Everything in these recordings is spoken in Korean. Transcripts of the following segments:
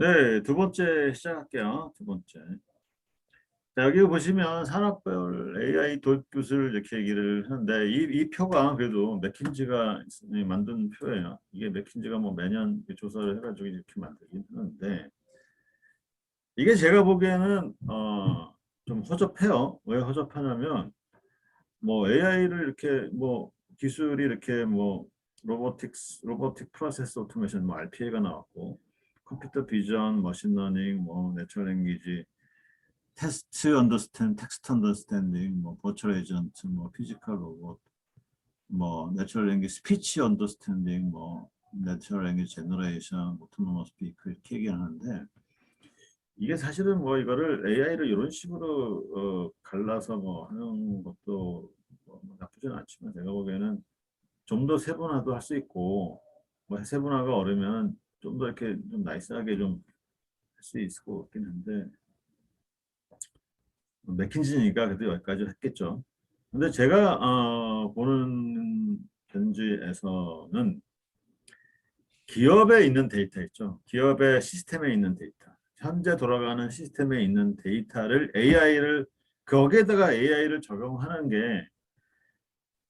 네, 두 번째 시작할게요. 두 번째. 자, 여기 보시면 산업별 AI 도입 기술 이렇게 얘기를 하는데 이 표가 그래도 맥킨지가 만든 표예요. 이게 맥킨지가 뭐 매년 조사를 해가지고 이렇게 만들긴 하는데 이게 제가 보기에는 좀 허접해요. 왜 허접하냐면 뭐 AI를 이렇게 뭐 기술이 이렇게 뭐 로보틱 프로세스 오토메이션 뭐 RPA가 나왔고 컴퓨터 비전, 머신러닝, 뭐 내추럴 랭귀지 테스트 언더스탠, 텍스트 언더스탠딩, 뭐 버추얼 에이전트, 뭐 피지컬 로봇, 뭐 내추럴 랭귀지 스피치 언더스탠딩, 뭐 내추럴 랭귀지 제너레이션, 오토노머스 스피크 이렇게 얘기하는데 이게 사실은 뭐 이거를 AI를 이런 식으로 갈라서 뭐 하는 것도 뭐 나쁘진 않지만 제가 보기에는 좀 더 세분화도 할 수 있고 뭐 세분화가 어려면 좀 더 이렇게 좀 나이스하게 좀 할 수 있을 것 같긴 한데 맥킨지니까 그래도 여기까지 했겠죠. 근데 제가 보는 견지에서는 기업에 있는 데이터 있죠. 기업의 시스템에 있는 데이터. 현재 돌아가는 시스템에 있는 데이터를 AI를 거기에다가 AI를 적용하는 게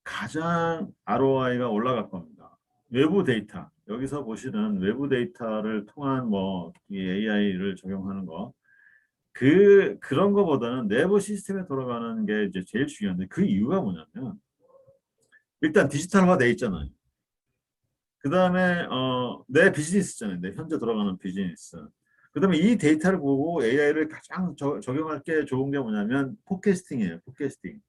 가장 ROI가 올라갈 겁니다. 외부 데이터. 여기서 보시는 외부 데이터를 통한 뭐 이 AI를 적용하는 거. 그런 거보다는 내부 시스템에 돌아가는 게 이제 제일 중요한데 그 이유가 뭐냐면 일단 디지털화 돼 있잖아요. 그 다음에 내 비즈니스잖아요. 내 현재 돌아가는 비즈니스. 그 다음에 이 데이터를 보고 AI를 가장 적용할 게 좋은 게 뭐냐면 포캐스팅이에요. 포캐스팅.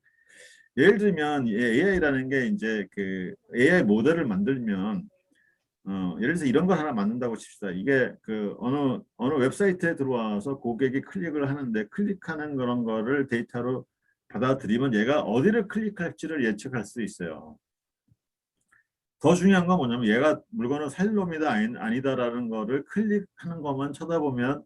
예를 들면 AI라는 게 이제 그 AI 모델을 만들면 예를 들어서 이런 걸 하나 만든다고 칩시다. 이게 그 어느 웹사이트에 들어와서 고객이 클릭을 하는데 클릭하는 그런 거를 데이터로 받아들이면 얘가 어디를 클릭할지를 예측할 수 있어요. 더 중요한 건 뭐냐면 얘가 물건을 살 놈이다 아니다라는 거를 클릭하는 것만 쳐다보면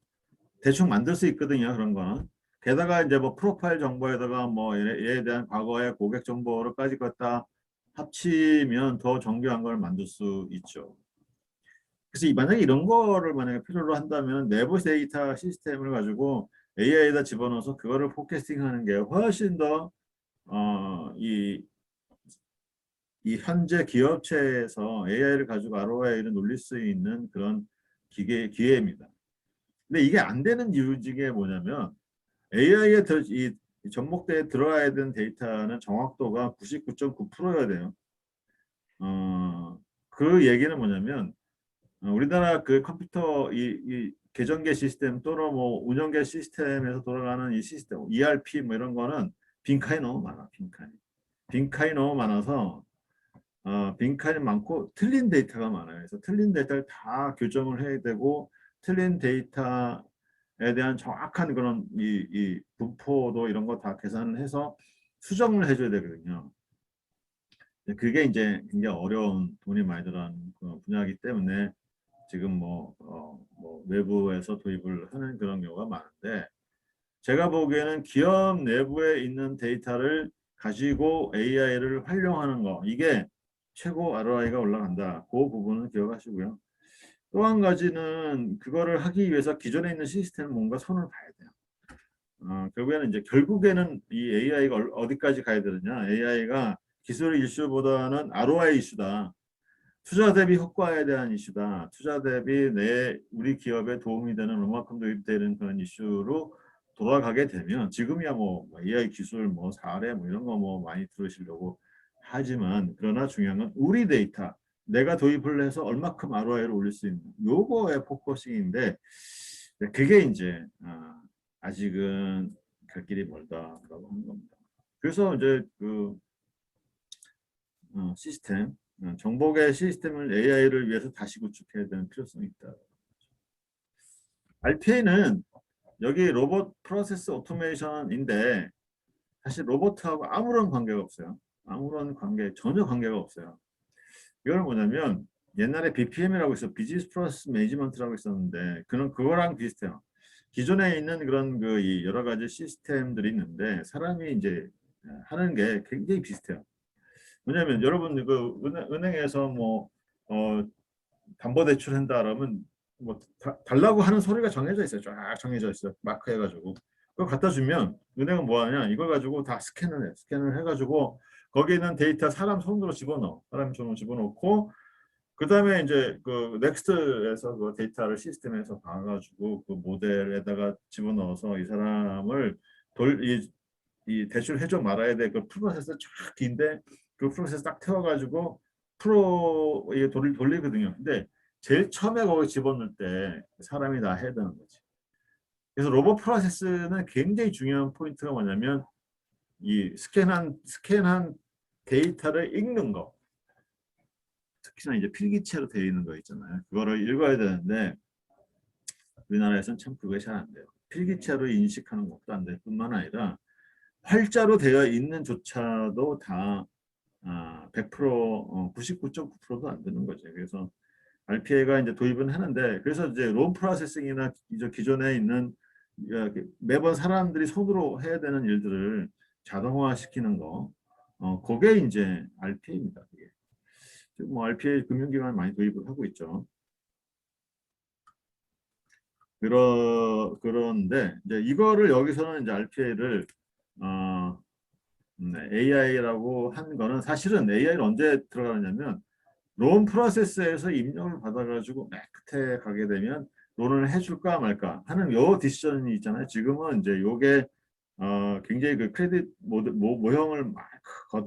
대충 만들 수 있거든요. 그런 거는. 게다가 이제 뭐 프로파일 정보에다가 뭐 얘에 대한 과거의 고객 정보를까지 갖다 합치면 더 정교한 걸 만들 수 있죠. 그래서 만약에 이런 거를 만약에 필요로 한다면 내부 데이터 시스템을 가지고 AI에다 집어넣어서 그거를 포캐스팅하는 게 훨씬 더 이 현재 기업체에서 AI를 가지고 ROI를 놀릴 수 있는 그런 기회입니다. 근데 이게 안 되는 이유 중에 뭐냐면 AI에 이 접목대에 들어와야 되는 데이터는 정확도가 99.9%여야 돼요. 그 얘기는 뭐냐면 우리나라 그 컴퓨터 이 계정계 시스템 또는 뭐 운영계 시스템에서 돌아가는 이 시스템 ERP 뭐 이런 거는 빈칸이 너무 많아. 빈칸이 너무 많아서 빈칸이 많고 틀린 데이터가 많아요. 그래서 틀린 데이터를 다 교정을 해야 되고 틀린 데이터에 대한 정확한 그런 이 분포도 이런 거 다 계산을 해서 수정을 해줘야 되거든요. 그게 이제 굉장히 어려운 돈이 많이 들어가는 그 분야이기 때문에 지금 뭐 외부에서 도입을 하는 그런 경우가 많은데 제가 보기에는 기업 내부에 있는 데이터를 가지고 AI를 활용하는 거 이게 최고 ROI가 올라간다. 그 부분은 기억하시고요. 또 한 가지는 그거를 하기 위해서 기존에 있는 시스템을 뭔가 손을 봐야 돼요. 결국에는 이제 결국에는 이 AI가 어디까지 가야 되느냐. AI가 기술 이슈보다는 ROI 이슈다. 투자 대비 효과에 대한 이슈다. 투자 대비 우리 기업에 도움이 되는 얼마큼 도입되는 그런 이슈로 돌아가게 되면 지금이야 뭐 AI 기술 뭐 사례 뭐 이런 거 뭐 많이 들으시려고 하지만 그러나 중요한 건 우리 데이터 내가 도입을 해서 얼마큼 ROI를 올릴 수 있는 요거의 포커싱인데 그게 이제 아직은 갈 길이 멀다라고 하는 겁니다. 그래서 이제 그 시스템 정보계 시스템을 AI를 위해서 다시 구축해야 되는 필요성이 있다. RPA는 여기 로봇 프로세스 오토메이션인데 사실 로봇하고 아무런 관계가 없어요. 전혀 관계가 없어요. 이건 뭐냐면 옛날에 BPM이라고 있어 비즈니스 프로세스 매니지먼트라고 있었는데 그거랑 비슷해요. 기존에 있는 그런 그 여러 가지 시스템들이 있는데 사람이 이제 하는 게 굉장히 비슷해요. 왜냐하면 여러분 그 은행에서 뭐 담보대출 한다 그러면 뭐 달라고 하는 서류가 정해져 있어요. 쫙 정해져 있어요. 마크 해가지고 그거 갖다 주면 은행은 뭐 하냐? 이걸 가지고 다 스캔을 해. 스캔을 해가지고 거기 있는 데이터 사람 손으로 집어넣어. 사람 손으로 집어넣고 그다음에 이제 그 넥스트에서 그 데이터를 시스템에서 봐가지고 그 모델에다가 집어넣어서 이 사람을 이 대출해줘 말아야 돼. 그 프로세스 쫙 긴데 그 프로세스 딱 태워가지고 이게 돌리거든요. 근데 제일 처음에 거기 집어넣을 때 사람이 다 해야 되는 거지. 그래서 로봇 프로세스는 굉장히 중요한 포인트가 뭐냐면 이 스캔한 데이터를 읽는 거. 특히나 이제 필기체로 되어 있는 거 있잖아요. 그거를 읽어야 되는데 우리나라에서는 참 그게 잘 안 돼요. 필기체로 인식하는 것도 안 될 뿐만 아니라 활자로 되어 있는 조차도 다 100% 99.9%도 안 되는 거죠. 그래서 RPA가 이제 도입은 하는데 그래서 이제 롬 프로세싱이나 이제 기존에 있는 매번 사람들이 손으로 해야 되는 일들을 자동화 시키는 거 그게 이제 RPA입니다. 그게. 뭐 RPA 금융기관 많이 도입을 하고 있죠. 그런데 이제 이거를 여기서는 이제 RPA를 AI라고 한 거는 사실은 AI를 언제 들어가느냐면 론 프로세스에서 입력을 받아가지고 맨 끝에 가게 되면 론을 해줄까 말까 하는 요 디시전이 있잖아요. 지금은 이제 요게 굉장히 그 크레딧 모형을 막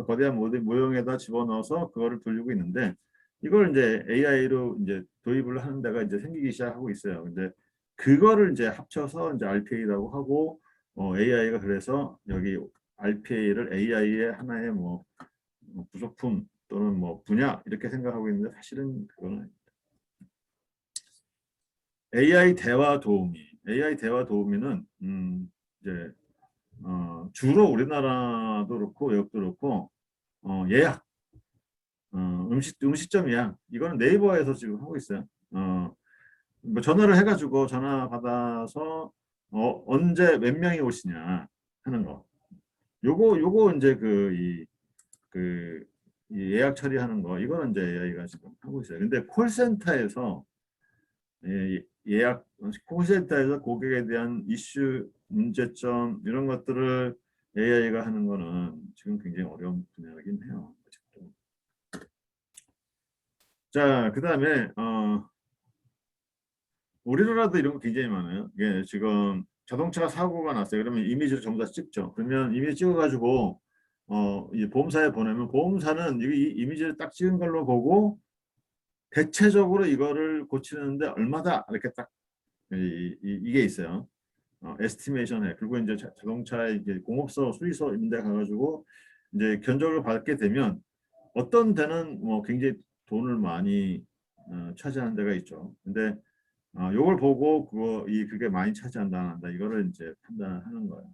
거대한 모형에다 집어넣어서 그거를 돌리고 있는데 이걸 이제 AI로 이제 도입을 하는 데가 이제 생기기 시작하고 있어요. 근데 그거를 이제 합쳐서 이제 RPA라고 하고 AI가 그래서 여기 RPA를 AI의 하나의 뭐 부속품 또는 뭐 분야 이렇게 생각하고 있는데 사실은 그거는 AI 대화 도우미는 이제 주로 우리나라도 그렇고 외국도 그렇고 예약 음식점 예약 이거는 네이버에서 지금 하고 있어요. 뭐 전화를 해가지고 전화 받아서 언제 몇 명이 오시냐 하는 거. 요거 이제 그 이 예약 처리하는 거 이거는 이제 AI가 지금 하고 있어요. 근데 콜센터에서 예약 콜센터에서 고객에 대한 이슈, 문제점 이런 것들을 AI가 하는 거는 지금 굉장히 어려운 분야이긴 해요. 아직도. 자, 그다음에 우리나라도 이런 거 굉장히 많아요. 이게 지금 자동차 사고가 났어요. 그러면 이미지를 전부 다 찍죠. 그러면 이미지 찍어가지고 이 보험사에 보내면 보험사는 이 이미지를 딱 찍은 걸로 보고 대체적으로 이거를 고치는데 얼마다 이렇게 딱 이게 있어요. 에스티메이션에 그리고 이제 자동차의 이제 공업소 수리소 이런 데 가가지고 이제 견적을 받게 되면 어떤 데는 뭐 굉장히 돈을 많이 차지하는 데가 있죠. 근데 요걸 보고 그게 많이 차지한다 안 한다 이거를 이제 판단하는 거예요.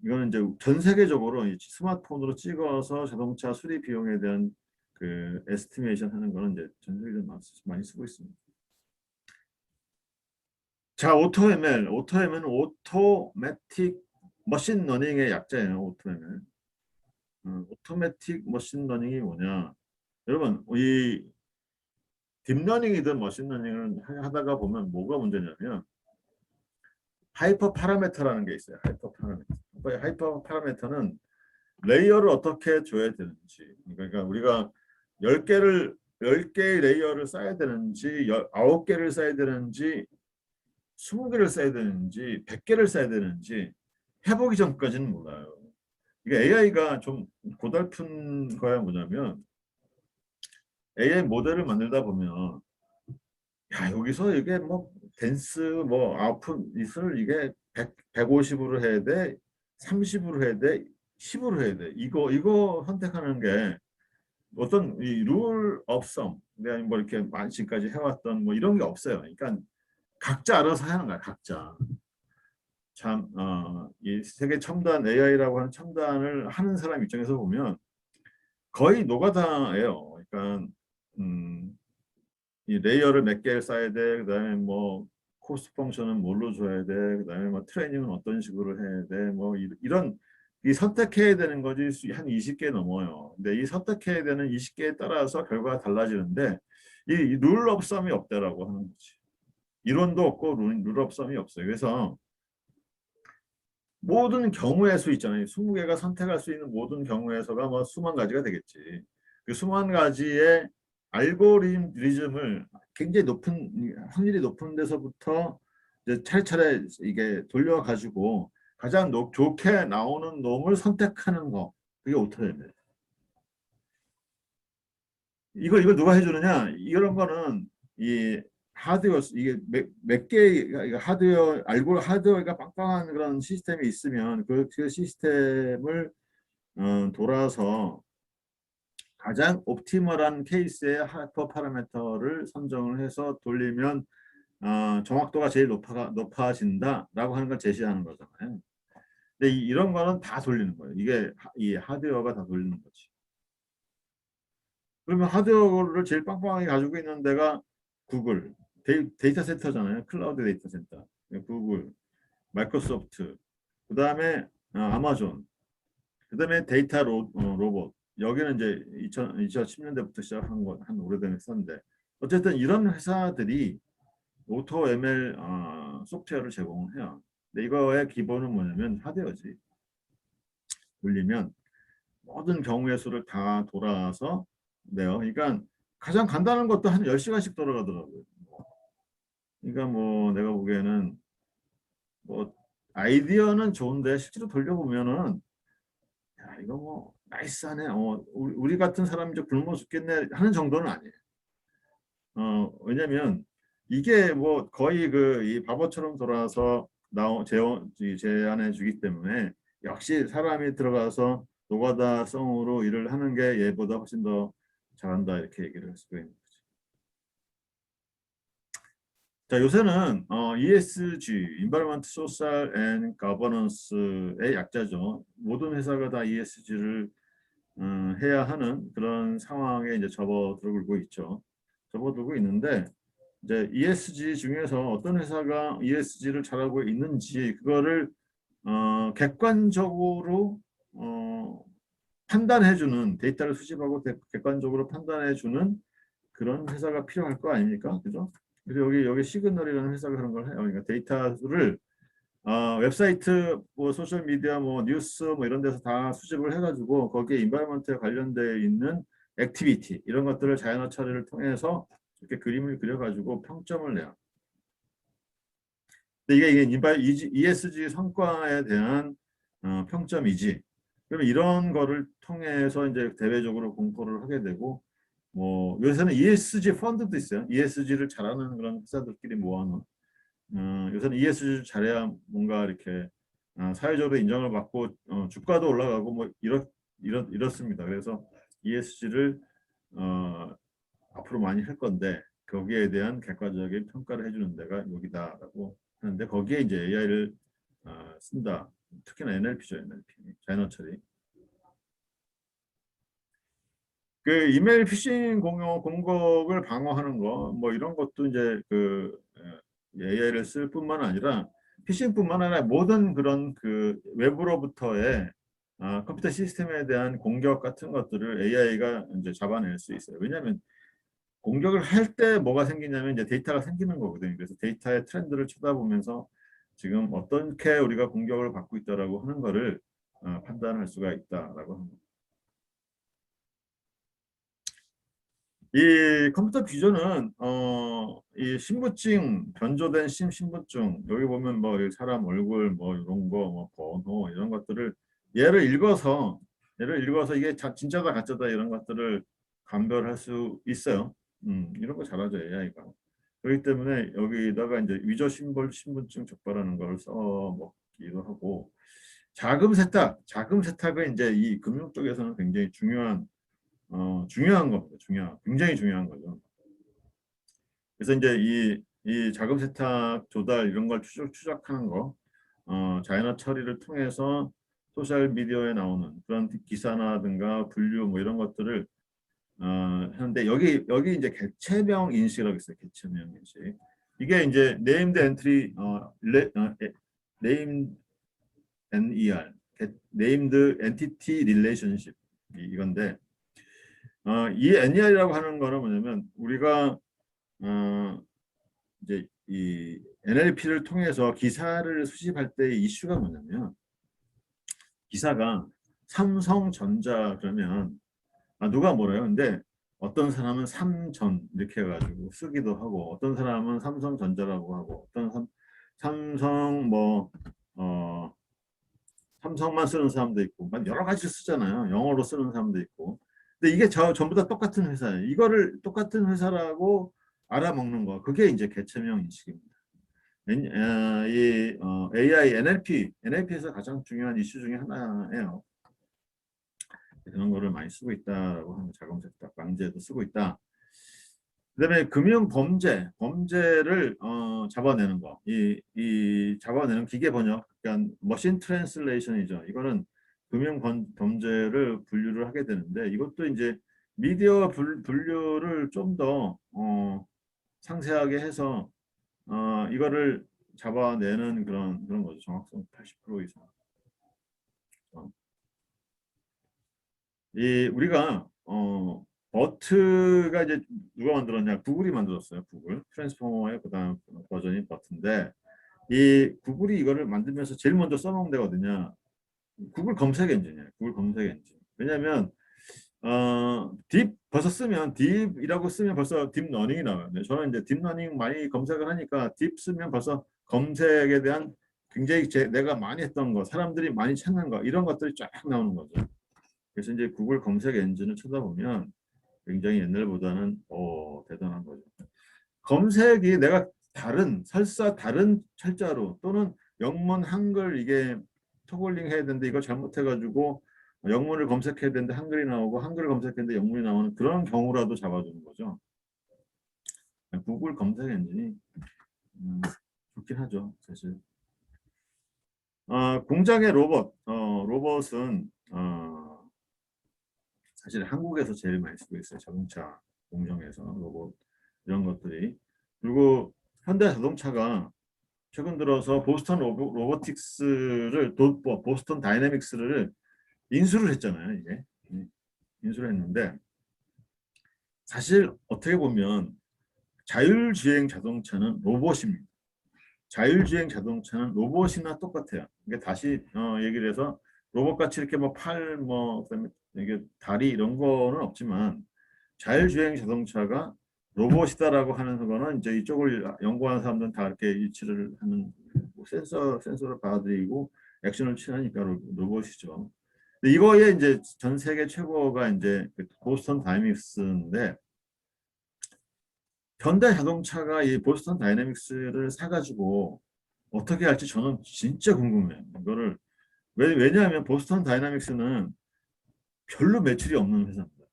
이거는 이제 전 세계적으로 이 스마트폰으로 찍어서 자동차 수리 비용에 대한 그 에스티메이션 하는 거는 이제 전 세계적으로 많이 쓰고 있습니다. 자, 오토ML은 오토매틱 머신 러닝의 약자예요. 오토ML. 오토매틱 머신 러닝이 뭐냐? 여러분, 이 딥러닝이든 머신러닝을 하다가 보면 뭐가 문제냐면 하이퍼 파라미터라는 게 있어요. 하이퍼 파라미터. 하이퍼 파라미터는 레이어를 어떻게 줘야 되는지. 그러니까 우리가 10개의 레이어를 쌓아야 되는지 9개를 쌓아야 되는지 20개를 쌓아야 되는지 100개를 쌓아야 되는지 해보기 전까지는 몰라요. 이게 AI가 좀 고달픈 거야 뭐냐면 AI 모델을 만들다 보면 야 여기서 이게 뭐 댄스 뭐 아웃풋을 이게 150으로 해야 돼 30으로 해야 돼 10으로 해야 돼 이거 선택하는 게 어떤 이룰 업성 내가 뭐 이렇게 지금까지 해왔던 뭐 이런 게 없어요. 그러니까 각자 알아서 하는 거야 각자. 참, 이 세계 첨단 AI라고 하는 첨단을 하는 사람 입장에서 보면 거의 노가다예요. 그러니까 이 레이어를 몇 개를 쌓아야 돼. 그다음에 뭐 코스트 펑션은 뭘로 줘야 돼. 그다음에 뭐 트레이닝은 어떤 식으로 해야 돼. 뭐 이런 이 선택해야 되는 거지 한 20개 넘어요. 근데 이 선택해야 되는 20개에 따라서 결과가 달라지는데 이 룰업섬이 없다라고 하는 거지. 이론도 없고 룰업섬이 없어요. 그래서 모든 경우의 수 있잖아요. 20개가 선택할 수 있는 모든 경우의 수가 뭐 수만 가지가 되겠지. 그 수만 가지의 알고리즘을 굉장히 높은 확률이 높은 데서부터 이제 차례차례 이게 돌려가지고 가장 좋게 나오는 놈을 선택하는 거. 그게 오토예요. 이걸 누가 해주느냐? 이런 거는 이 하드웨어 이게 몇 개 하드웨어 알고 하드웨어가 빵빵한 그런 시스템이 있으면 그 시스템을 돌아서 가장 옵티멀한 케이스의 하이퍼 파라미터를 선정을 해서 돌리면 정확도가 제일 높아진다라고 하는 걸 제시하는 거잖아요. 근데 이런 거는 다 돌리는 거예요. 이게 이 하드웨어가 다 돌리는 거지. 그러면 하드웨어를 제일 빵빵하게 가지고 있는 데가 구글, 데이터 센터잖아요. 클라우드 데이터 센터. 구글, 마이크로소프트, 그 다음에 아마존, 그 다음에 데이터 로봇. 여기는 이제 2010년대부터 시작한 한 오래된 회사인데 어쨌든 이런 회사들이 오토 ML 소프트웨어를 제공을 해요. 근데 이거의 기본은 뭐냐면 하드웨어지. 돌리면 모든 경우의 수를 다 돌아서 네요. 그러니까 가장 간단한 것도 한 10시간씩 돌아가더라고요. 그러니까 뭐 내가 보기에는 뭐 아이디어는 좋은데 실제로 돌려보면은 야 이거 뭐 나이스하네. 우리 같은 사람이 좀 굶어 죽겠네 하는 정도는 아니에요. 왜냐면 이게 뭐 거의 그 이 바보처럼 돌아서 제안해 주기 때문에 역시 사람이 들어가서 노가다성으로 일을 하는 게 얘보다 훨씬 더 잘한다 이렇게 얘기를 할 수가 있는 거죠. 자, 요새는 ESG, Environment, Social and Governance의 약자죠. 모든 회사가 다 ESG를 해야 하는 그런 상황에 이제 접어들고 있죠. 접어들고 있는데 이제 ESG 중에서 어떤 회사가 ESG를 잘하고 있는지 그거를 객관적으로 판단해주는 데이터를 수집하고 객관적으로 판단해주는 그런 회사가 필요할 거 아닙니까? 그죠? 그래서 여기 시그널이라는 회사가 그런 걸 해요. 그러니까 데이터를 웹사이트, 뭐 소셜 미디어, 뭐 뉴스, 뭐 이런 데서 다 수집을 해가지고 거기에 인바이먼트에 관련되어 있는 액티비티 이런 것들을 자연어 처리를 통해서 이렇게 그림을 그려가지고 평점을 내요. 근데 이게 ESG 성과에 대한 평점이지. 그러면 이런 거를 통해서 이제 대외적으로 공포를 하게 되고 뭐 요새는 ESG 펀드도 있어요. ESG를 잘하는 그런 회사들끼리 모아놓은. 요새는 ESG 잘해야 뭔가 이렇게 사회적으로 인정을 받고 주가도 올라가고 뭐 이렇습니다. 그래서 ESG를 앞으로 많이 할 건데 거기에 대한 객관적인 평가를 해주는 데가 여기다라고 하는데 거기에 이제 AI를 쓴다. 특히나 NLP죠, NLP. 자연어 처리. 그 이메일 피싱 공격을 방어하는 거 뭐 이런 것도 이제 그 AI를 쓸 뿐만 아니라 피싱뿐만 아니라 모든 그런 그 외부로부터의 컴퓨터 시스템에 대한 공격 같은 것들을 AI가 이제 잡아낼 수 있어요. 왜냐하면 공격을 할 때 뭐가 생기냐면 이제 데이터가 생기는 거거든요. 그래서 데이터의 트렌드를 쳐다보면서 지금 어떻게 우리가 공격을 받고 있다라고 하는 거를 판단할 수가 있다라고 합니다. 이 컴퓨터 비전은 이 신분증 변조된 신분증 여기 보면 뭐 사람 얼굴 뭐 이런 거 뭐 번호 이런 것들을 얘를 읽어서 이게 진짜다 가짜다 이런 것들을 감별할 수 있어요. 이런 거 잘하죠 AI가. 그렇기 때문에 여기다가 이제 위조 신분증 적발하는 걸 써먹기도 하고 자금 세탁은 이제 이 금융 쪽에서는 굉장히 중요한 겁니다. 굉장히 중요한 거죠. 그래서 이제 이 자금 세탁 조달 이런 걸 추적하는 거, 자연어 처리를 통해서 소셜 미디어에 나오는 그런 기사나든가 분류 뭐 이런 것들을 하는데 여기 이제 개체명 인식이라고 있어요. 개체명 인식. 이게 이제 네임드 엔트리 네임 NER 네임드 엔티티 릴레이션십 이건데 이 NER이라고 하는 거는 뭐냐면 우리가 이제 이 NLP를 통해서 기사를 수집할 때 이슈가 뭐냐면 기사가 삼성전자 그러면 누가 뭐래요? 근데 어떤 사람은 삼전 이렇게 해가지고 쓰기도 하고 어떤 사람은 삼성전자라고 하고 어떤 삼성 어, 삼성만 쓰는 사람도 있고 막 여러 가지 쓰잖아요. 영어로 쓰는 사람도 있고. 근데 이게 전부 다 똑같은 회사예요. 이거를 똑같은 회사라고 알아먹는 거. 그게 이제 개체명 인식입니다. AI, NLP에서 가장 중요한 이슈 중에 하나예요. 그런 거를 많이 쓰고 있다라고 하는 자금세탁 방지에도 쓰고 있다. 그다음에 금융 범죄를 잡아내는 거. 이 잡아내는 기계 번역, 그러니까 머신 트랜슬레이션이죠. 이거는 금융 범죄를 분류를 하게 되는데 이것도 이제 미디어 분류를 좀 더 상세하게 해서 이거를 잡아내는 그런 거죠. 정확성 80% 이상. 이 우리가 버트가 이제 누가 만들었냐? 구글이 만들었어요. 구글 트랜스포머의 그다음 버전이 버트인데 이 구글이 이거를 만들면서 제일 먼저 써놓은 데가 어디냐? 구글 검색 엔진이에요. 구글 검색 엔진. 왜냐하면 딥 벌써 쓰면 딥이라고 쓰면 벌써 딥러닝이 나와요. 저는 이제 딥러닝 많이 검색을 하니까 딥 쓰면 벌써 검색에 대한 굉장히 내가 많이 했던 거, 사람들이 많이 찾는 거 이런 것들이 쫙 나오는 거죠. 그래서 이제 구글 검색 엔진을 쳐다보면 굉장히 옛날보다는 대단한 거죠. 검색이 내가 설사 다른 철자로 또는 영문 한글 이게 토글링 해야 되는데 이거 잘못해가지고 영문을 검색해야 되는데 한글이 나오고 한글을 검색했는데 영문이 나오는 그런 경우라도 잡아주는 거죠. 구글 검색 엔진이 좋긴 하죠, 사실. 공장의 로봇은 사실 한국에서 제일 많이 쓰고 있어요. 자동차 공정에서 로봇 이런 것들이. 그리고 현대자동차가 최근 들어서 보스턴 로보틱스를 보스턴 다이내믹스를 인수를 했잖아요. 이제 인수를 했는데 사실 어떻게 보면 자율주행 자동차는 로봇입니다. 자율주행 자동차는 로봇이나 똑같아요. 이게 다시 얘기를 해서 로봇같이 이렇게 뭐 그다음에 이게 다리 이런 거는 없지만 자율주행 자동차가 로봇이다라고 하는 거는 이제 이쪽을 연구하는 사람들은 다 이렇게 일치를 하는 뭐 센서를 받아들이고 액션을 취하니까 로봇이죠. 근데 이거에 이제 전 세계 최고가 이제 보스턴 다이내믹스인데 현대 자동차가 이 보스턴 다이내믹스를 사가지고 어떻게 할지 저는 진짜 궁금해요. 이거를 왜냐하면 보스턴 다이내믹스는 별로 매출이 없는 회사입니다.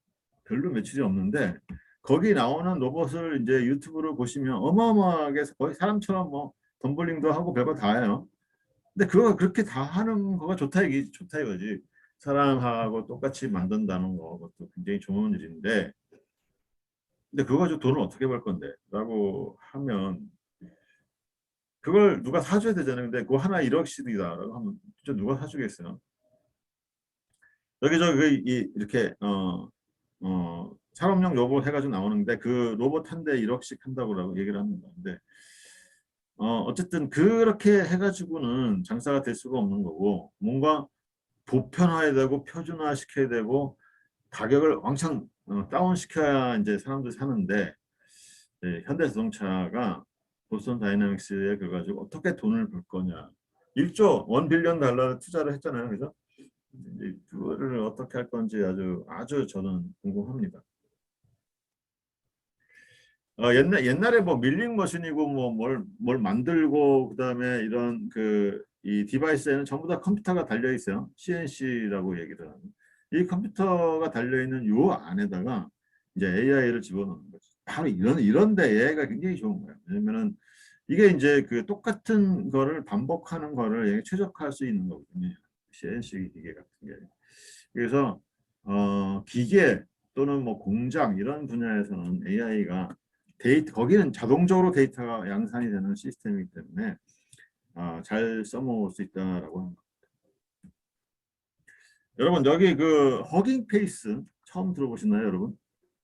별로 매출이 없는데 거기 나오는 로봇을 이제 유튜브로 보시면 어마어마하게 거의 사람처럼 뭐 덤블링도 하고 별거 다 해요. 근데 그거 그렇게 다 하는 거가 좋다 이거지. 사람하고 똑같이 만든다는 거 그것도 굉장히 좋은 일인데 근데 그거 가지고 돈을 어떻게 벌 건데? 라고 하면 그걸 누가 사줘야 되잖아요. 근데 그거 하나 1억씩이다라고 하면 진짜 누가 사주겠어요? 여기저기 이렇게 산업용 로봇 해가지고 나오는데 그 로봇 한 대 1억씩 한다고 얘기를 합니다. 근데 어쨌든 그렇게 해가지고는 장사가 될 수가 없는 거고 뭔가 보편화해야 되고 표준화 시켜야 되고 가격을 왕창 다운 시켜야 이제 사람들이 사는데 현대자동차가 보스턴 다이내믹스에 그거 가지고 어떻게 돈을 벌 거냐 1조 1빌리언 달러 투자를 했잖아요. 그죠? 이제 그거를 어떻게 할 건지 아주 저는 궁금합니다. 옛날에 뭐 밀링 머신이고 뭐 뭘 만들고 그다음에 이런 이 디바이스에는 전부 다 컴퓨터가 달려 있어요. CNC라고 얘기를 하는. 이 컴퓨터가 달려 있는 요 안에다가 이제 AI를 집어넣는 거죠. 바로 이런데 AI가 굉장히 좋은 거예요. 왜냐면은 이게 이제 그 똑같은 거를 반복하는 거를 최적화할 수 있는 거거든요. CNC 기계 같은 게. 그래서 기계 또는 뭐 공장 이런 분야에서는 AI가 거기는 자동적으로 데이터가 양산이 되는 시스템이기 때문에 잘 써먹을 수 있다라고 합니다. 여러분 여기 그 허깅 페이스 처음 들어보시나요, 여러분?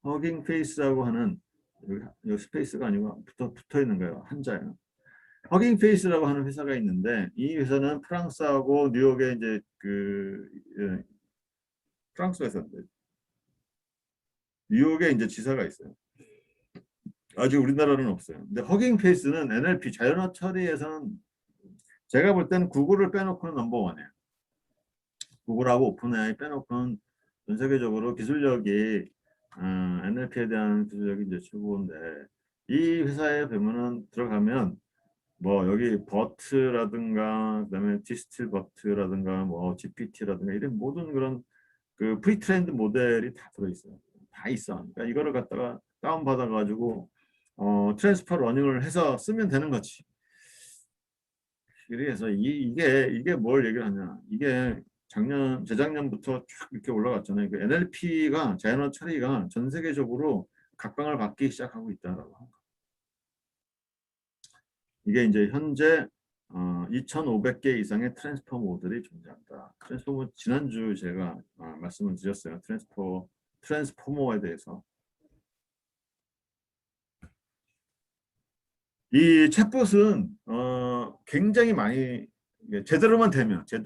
허깅 페이스라고 하는 여기 스페이스가 아니고 붙어 있는 거예요. 한자예요. 허깅 페이스라고 하는 회사가 있는데 이 회사는 프랑스하고 뉴욕에 이제 예, 프랑스 회사인데 뉴욕에 이제 지사가 있어요. 아직 우리나라는 없어요. 근데 허깅 페이스는 NLP 자연어 처리에서는 제가 볼 때는 구글을 빼놓고는 넘버원이에요. 구글하고 오픈AI 빼놓고는 전 세계적으로 기술력이 NLP에 대한 기술력이 이제 최고인데 이 회사에 보면은 들어가면 뭐 여기 버트라든가 그다음에 디스틸 버트라든가 뭐 GPT라든가 이런 모든 그런 그 프리트레인드 모델이 다 들어있어요. 다 있어. 그러니까 이거를 갖다가 다운받아 가지고 트랜스퍼 러닝을 해서 쓰면 되는 거지. 그래서 이게 뭘 얘기를 하냐. 이게 재작년부터 쭉 이렇게 올라갔잖아요. 그 NLP가 자연어 처리가 전 세계적으로 각광을 받기 시작하고 있다라고 합니다. 이게 이제 현재 2,500개 이상의 트랜스포 모델이 존재한다. 트랜스포머 지난주 제가 말씀을 드렸어요. 트랜스포머에 대해서. 이 챗봇은 굉장히 많이 제대로만 되면 진짜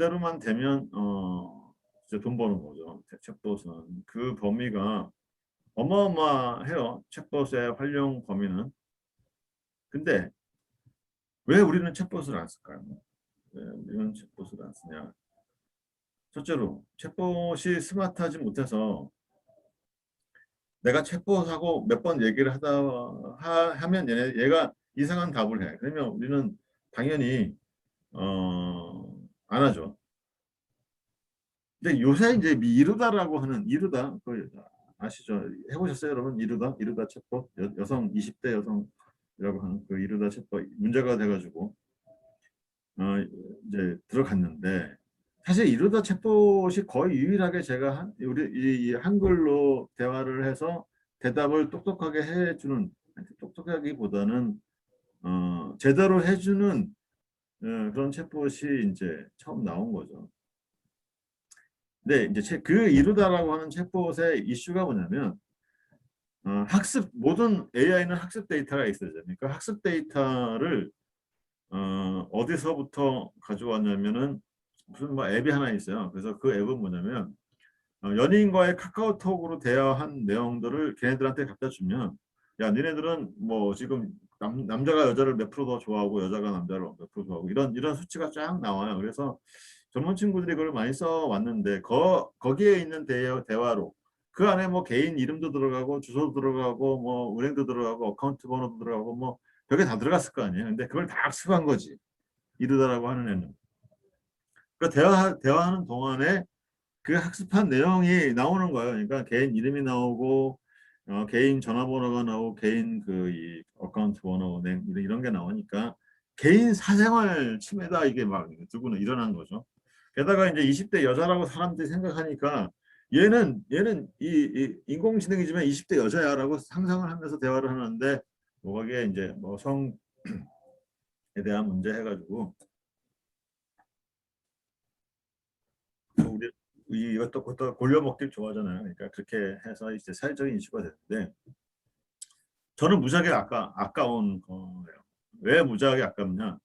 돈 버는 거죠. 챗봇은 그 범위가 어마어마해요. 챗봇의 활용 범위는. 근데 왜 우리는 챗봇을 안 쓸까요? 왜 우리는 챗봇을 안 쓰냐? 첫째로 챗봇이 스마트하지 못해서 내가 챗봇하고 몇 번 얘기를 하면 얘가 이상한 답을 해. 그러면 우리는 당연히 안 하죠. 근데 요새 이제 이루다라고 하는 이루다 그 아시죠? 해보셨어요, 여러분? 이루다 챗봇 여성 20대 여성이라고 하는 그 이루다 챗봇 문제가 돼가지고 이제 들어갔는데 사실 이루다 챗봇이 거의 유일하게 제가 우리 이 한글로 대화를 해서 대답을 똑똑하게 해주는 똑똑하기보다는 제대로 해주는 그런 챗봇이 이제 처음 나온 거죠. 근데 이제 그 이루다라고 하는 챗봇의 이슈가 뭐냐면 모든 AI는 학습 데이터가 있어야 됩니까? 학습 데이터를 어디서부터 가져왔냐면은 무슨 뭐 앱이 하나 있어요. 그래서 그 앱은 뭐냐면 연인과의 카카오톡으로 대화한 내용들을 걔네들한테 갖다 주면 야 니네들은 뭐 지금 남자가 여자를 몇 프로 더 좋아하고 여자가 남자를 몇 프로 좋아하고 이런 수치가 쫙 나와요. 그래서 젊은 친구들이 그걸 많이 써 왔는데 거기에 있는 대화로 그 안에 뭐 개인 이름도 들어가고 주소도 들어가고 뭐 은행도 들어가고 어카운트 번호도 들어가고 뭐 벽에 다 들어갔을 거 아니에요. 근데 그걸 다 학습한 거지. 이르다라고 하는 애는. 그 대화하는 동안에 그 학습한 내용이 나오는 거예요. 그러니까 개인 이름이 나오고 개인 전화번호가 나오고 개인 이 어카운트 번호 은행 이런 게 나오니까 개인 사생활 침해다 이게 막 누구는 일어난 거죠. 게다가 이제 20대 여자라고 사람들이 생각하니까 얘는 이 인공지능이지만 20대 여자야라고 상상을 하면서 대화를 하는데 뭐 거기에 이제 뭐 성에 대한 문제 해가지고 우리 이것도 그것도 골려 먹길 좋아하잖아요. 그러니까 그렇게 해서 이제 사회적인 이슈가 됐는데 저는 무지하게 아까운 거예요. 왜 무지하게 아깝냐?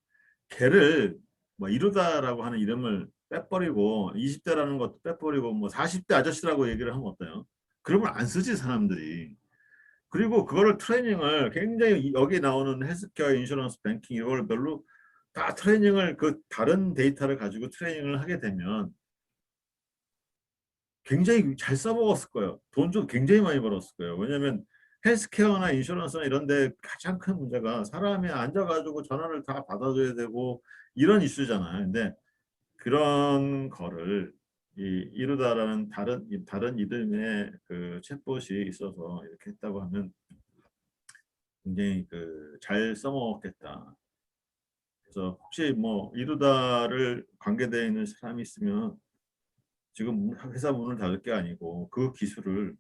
걔를 뭐 이루다라고 하는 이름을 빼버리고 20대라는 것도 빼버리고 뭐 40대 아저씨라고 얘기를 하면 어때요? 그러면 안 쓰지 사람들이. 그리고 그거를 트레이닝을 굉장히 여기 나오는 헬스케어, 인슈런스, 뱅킹 이걸 별로 다 트레이닝을 그 다른 데이터를 가지고 트레이닝을 하게 되면 굉장히 잘 써먹었을 거예요. 돈도 굉장히 많이 벌었을 거예요. 왜냐하면 헬스케어나 인슈런스나 이런 데 가장 큰 문제가 사람이 앉아가지고 전화를 다 받아줘야 되고 이런 이슈잖아요. 근데 그런 거를 이루다라는 다른 이름의 그 챗봇이 있어서 이렇게 했다고 하면 굉장히 잘 써먹겠다. 그래서 혹시 뭐 이루다를 관계되어 있는 사람이 있으면 지금 회사 문을 닫을 게 아니고 그 기술을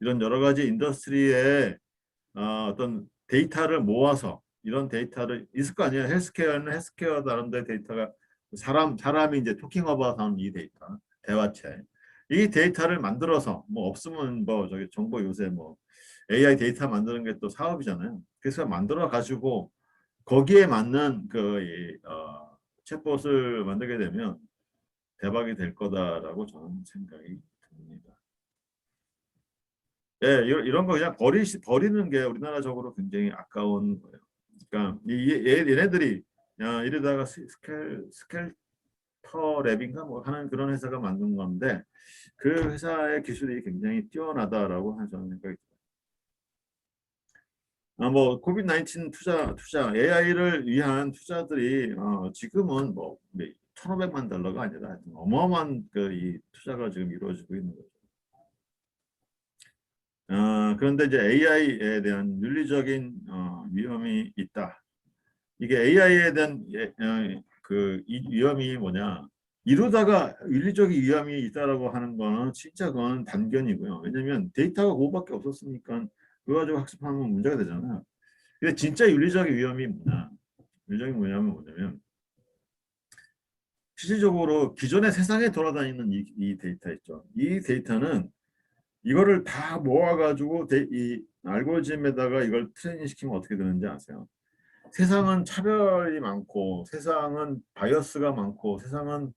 이런 여러 가지 인더스트리에 어떤 데이터를 모아서 이런 데이터를 있을 거 아니에요. 헬스케어는 헬스케어 다른데 데이터가 사람이 이제 토킹 어바웃 하는 이 데이터 대화체 이 데이터를 만들어서 뭐 없으면 뭐 저기 정보 요새 뭐 AI 데이터 만드는 게 또 사업이잖아요. 그래서 만들어 가지고 거기에 맞는 챗봇을 만들게 되면 대박이 될 거다라고 저는 생각이 듭니다. 예, 이런 거 그냥 버리는 게 우리나라적으로 굉장히 아까운 거예요. 그러니까 얘네들이 야, 이러다가 스켈터 랩인가 뭐 하는 그런 회사가 만든 건데 그 회사의 기술이 굉장히 뛰어나다라고 하는 저는 생각이 듭니다. 뭐 코비드 19 투자 AI를 위한 투자들이 지금은 뭐 1,500만 달러가 아니라 하여튼 어마어마한 그 이 투자가 지금 이루어지고 있는 거죠. 그런데 이제 AI에 대한 윤리적인 위험이 있다. 이게 AI에 대한 그 위험이 뭐냐? 이루다가 윤리적인 위험이 있다라고 하는 거는 진짜 그건 단견이고요. 왜냐하면 데이터가 그거밖에 없었으니까 그거 가지고 학습하면 문제가 되잖아요. 근데 진짜 윤리적인 위험이 뭐냐? 윤리적인 뭐냐면 실질적으로 기존의 세상에 돌아다니는 이 데이터 있죠. 이 데이터는 이거를 다 모아가지고 이 알고리즘에다가 이걸 트레이닝 시키면 어떻게 되는지 아세요? 세상은 차별이 많고 세상은 바이어스가 많고 세상은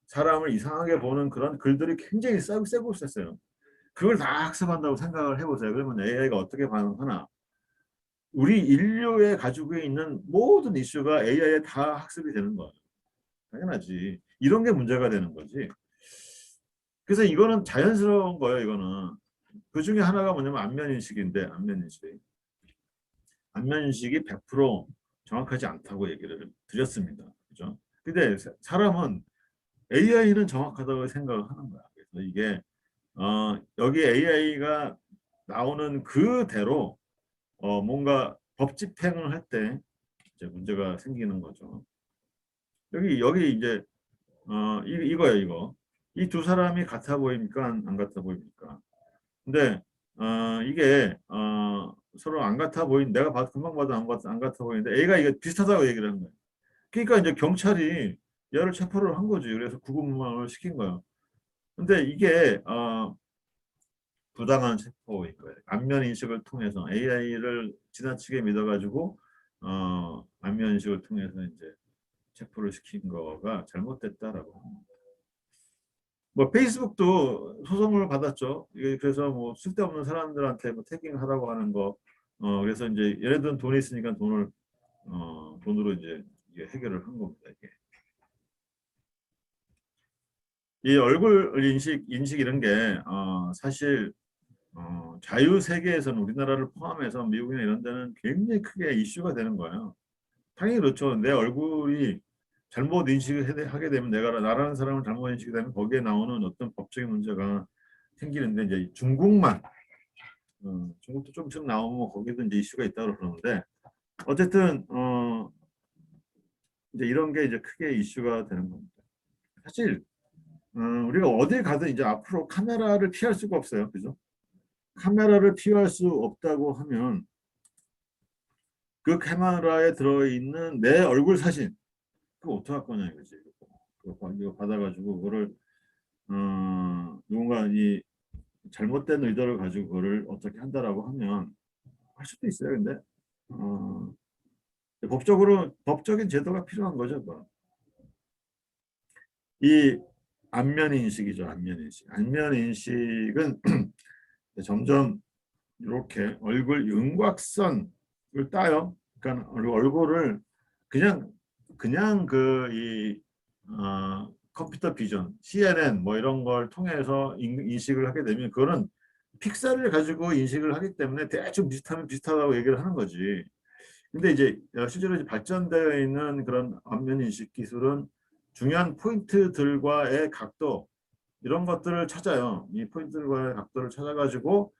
사람을 이상하게 보는 그런 글들이 굉장히 세고 있었어요. 그걸 다 학습한다고 생각을 해보세요. 그러면 AI가 어떻게 반응하나? 우리 인류에 가지고 있는 모든 이슈가 AI에 다 학습이 되는 거예요. 당연하지. 이런 게 문제가 되는 거지. 그래서 이거는 자연스러운 거예요. 이거는. 그 중에 하나가 뭐냐면 안면인식인데 안면인식이 100% 정확하지 않다고 얘기를 드렸습니다. 그죠? 근데 사람은 AI는 정확하다고 생각을 하는 거야. 그래서 이게 여기 AI가 나오는 그대로 뭔가 법 집행을 할 때 이제 문제가 생기는 거죠. 여기 이제 이거예요, 이거. 이 두 사람이 같아 보입니까? 안 같아 보입니까? 근데 이게 서로 안 같아 내가 금방 봐도 안 같아 보이는데 애가 이게 비슷하다고 얘기를 한 거예요. 그러니까 이제 경찰이 얘를 체포를 한 거지. 그래서 구금을 시킨 거예요. 근데 이게 부당한 체포인 거예요. 안면 인식을 통해서 AI를 지나치게 믿어가지고 안면 인식을 통해서 이제 체포를 시킨 거가 잘못됐다라고 합니다. 뭐 페이스북도 소송을 받았죠. 이게 그래서 뭐 쓸데없는 사람들한테 뭐 태깅하라고 하는 거. 그래서 이제 얘네들은 돈이 있으니까 돈으로 이제 이게 해결을 한 겁니다. 이게. 이 얼굴 인식 이런 게 사실 자유 세계에서는 우리나라를 포함해서 미국이나 이런 데는 굉장히 크게 이슈가 되는 거예요. 당연히 그렇죠. 내 얼굴이 잘못 인식을 하게 되면 내가 나라는 사람을 잘못 인식이 되면 거기에 나오는 어떤 법적인 문제가 생기는데 이제 중국도 좀씩 나오면 거기도 이제 이슈가 있다고 그러는데 어쨌든 이제 이런 게 이제 크게 이슈가 되는 겁니다. 사실 우리가 어딜 가든 이제 앞으로 카메라를 피할 수가 없어요. 그죠? 카메라를 피할 수 없다고 하면 그 카메라에 들어있는 내 얼굴 사진 그거 어떡할 거냐 이거지. 이거 받아가지고 그거를 누군가 이 잘못된 의도를 가지고 그거를 어떻게 한다라고 하면 할 수도 있어요. 근데 어, 법적으로 법적인 제도가 필요한 거죠. 뭐. 이 안면 인식이죠. 안면 인식. 안면 인식은 점점 이렇게 얼굴 윤곽선을 따요. 그러니까 얼굴을 그냥 그냥 컴퓨터 비전, CNN 뭐 이런 걸 통해서 인식을 하게 되면 그거는 픽셀을 가지고 인식을 하기 때문에 대충 비슷하면 비슷하다고 얘기를 하는 거지. 근데 이제 실제로 이제 발전되어 있는 그런 안면 인식 기술은 중요한 포인트들과의 각도 이런 것들을 찾아요. 이 포인트들과의 각도를 찾아가지고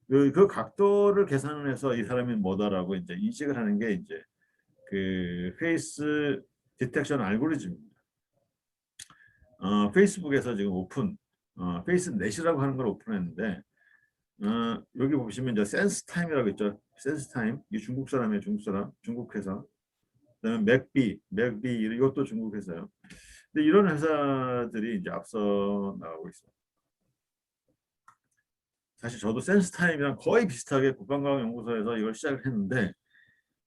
그 각도를 계산을 해서 이 사람이 뭐다라고 이제 인식을 하는 게 이제 그 페이스 디텍션 알고리즘입니다. 페이스북에서 지금 페이스넷이라고 하는 걸 오픈했는데 여기 보시면 이제 센스 타임이라고 있죠. 센스 타임 이 중국 사람이에요. 중국 사람, 중국 회사. 그다음에 맥비 이것도 중국 회사요. 근데 이런 회사들이 이제 앞서 나가고 있어요. 사실 저도 센스타임이랑 거의 비슷하게 국방과학연구소에서 이걸 시작을 했는데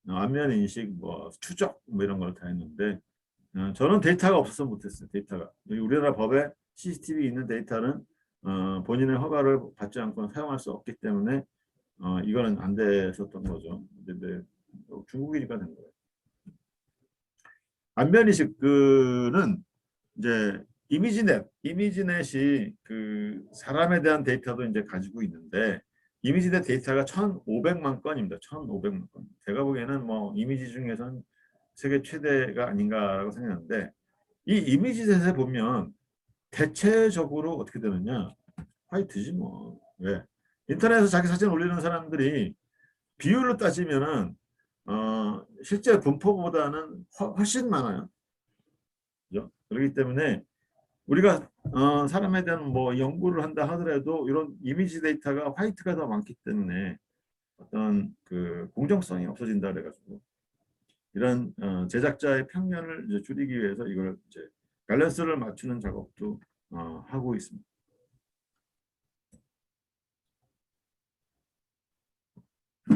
안면 인식, 뭐 추적 뭐 이런 걸 다 했는데 저는 데이터가 없어서 못했어요. 데이터가 우리나라 법에 CCTV 있는 데이터는 본인의 허가를 받지 않고는 사용할 수 없기 때문에 이거는 안 됐었던 거죠. 근데 중국이니까 된 거예요. 안면 인식은 이제 이미지넷이 그 사람에 대한 데이터도 이제 가지고 있는데 이미지넷 데이터가 1,500만 건입니다. 1,500만 건. 제가 보기에는 뭐 이미지 중에서는 세계 최대가 아닌가라고 생각하는데 이 이미지넷에 보면 대체적으로 어떻게 되느냐? 화이트지 뭐. 왜? 인터넷에서 자기 사진 올리는 사람들이 비율로 따지면은 실제 분포보다는 훨씬 많아요. 그죠? 그렇기 때문에 우리가 사람에 대한 뭐 연구를 한다 하더라도 이런 이미지 데이터가 화이트가 더 많기 때문에 어떤 그 공정성이 없어진다 그래가지고 이런 제작자의 편견을 이제 줄이기 위해서 이걸 이제 밸런스를 맞추는 작업도 하고 있습니다.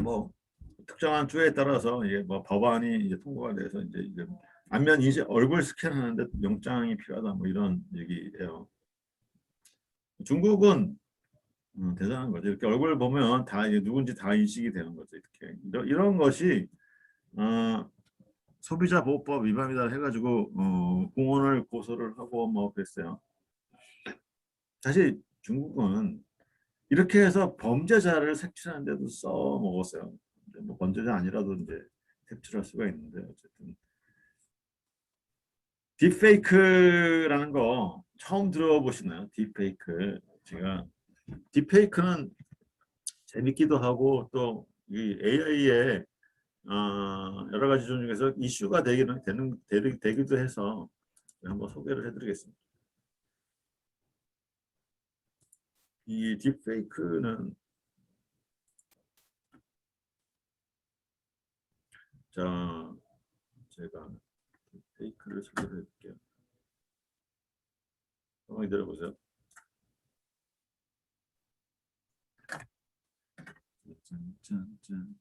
뭐 특정한 주에 따라서 이게 뭐 법안이 이제 통과가 돼서 이제 안면 이제 얼굴 스캔하는데 영장이 필요하다 뭐 이런 얘기예요. 중국은 대단한 거죠. 이렇게 얼굴 보면 다 이제 누군지 다 인식이 되는 거죠. 이렇게 이런 것이 어, 소비자 보호법 위반이다 해가지고 공원을 고소를 하고 뭐 그랬어요. 사실 중국은 이렇게 해서 범죄자를 색출하는 데도 써먹었어요. 뭐 범죄자 아니라도 이제 색출할 수가 있는데 어쨌든 딥페이크라는 거 처음 들어보시나요? 딥페이크. 제가 딥페이크는 재밌기도 하고 또 이 AI의 여러 가지 중에서 이슈가 되기도 해서 한번 소개를 해드리겠습니다. 이 딥페이크는 자 제가 딥페이크를 소개를 해드릴게요. 한번 기다려보세요. 짠짠짠.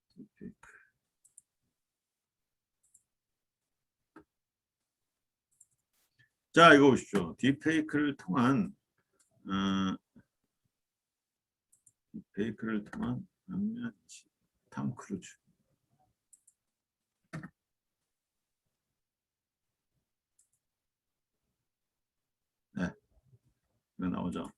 딥페이크. 자 이거 보십시오. 딥페이크를 통한 어, 딥페이크를 통한 탐 크루즈. 네, 이거 나오죠.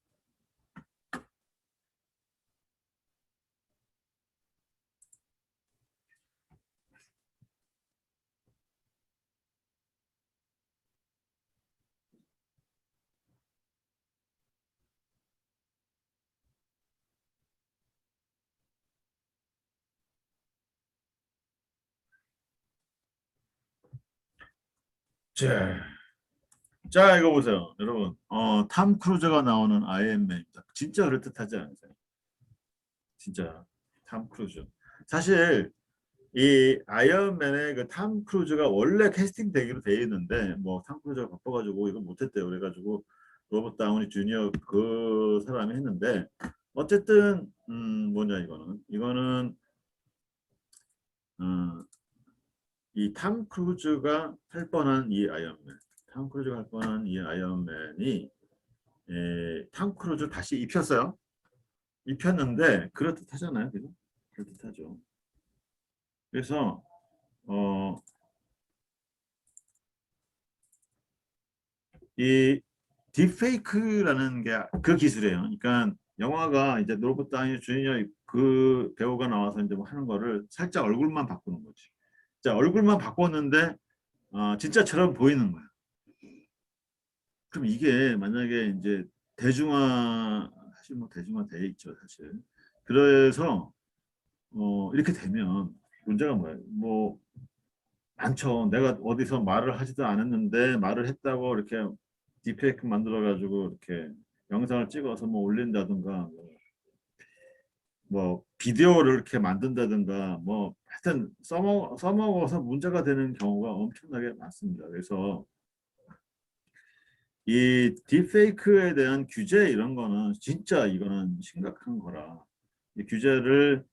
자, 자 이거 보세요, 여러분. 탐 크루즈가 나오는 아이언맨입니다. 진짜 그럴듯하지 않으세요? 진짜 탐 크루즈. 사실 이 아이언맨의 그 탐 크루즈가 원래 캐스팅 되기로 돼 있는데 뭐 탐 크루즈가 바빠가지고 이거 못했대요. 그래가지고 로버트 다우니 주니어 그 사람이 했는데 어쨌든 뭐냐 이거는 이 탐 크루즈가 할 뻔한 이 아이언맨, 탐 크루즈가 할 뻔한 이 아이언맨이 탐 크루즈 다시 입혔어요. 입혔는데 그럴듯하잖아요, 그죠? 그럴듯하죠. 그래서 어, 이 딥페이크라는 게 그 기술이에요. 그러니까 영화가 이제 로버트 다우니 주니어 그 배우가 나와서 이제 뭐 하는 거를 살짝 얼굴만 바꾸는 거지. 자, 얼굴만 바꿨는데 진짜처럼 보이는 거야. 그럼 이게 만약에 이제 대중화 사실 뭐 대중화 돼 있죠, 사실. 그래서 이렇게 되면 문제가 뭐예요? 뭐 많죠. 내가 어디서 말을 하지도 않았는데 말을 했다고 이렇게 딥페이크 만들어 가지고 이렇게 영상을 찍어서 뭐 올린다든가 뭐 비디오를 이렇게 만든다든가 뭐 하여튼 써먹어서 문제가 되는 경우가 엄청나게 많습니다. 그래서 이 딥페이크에 대한 규제 이런 거는 진짜 이거는 심각한 거라 이 규제를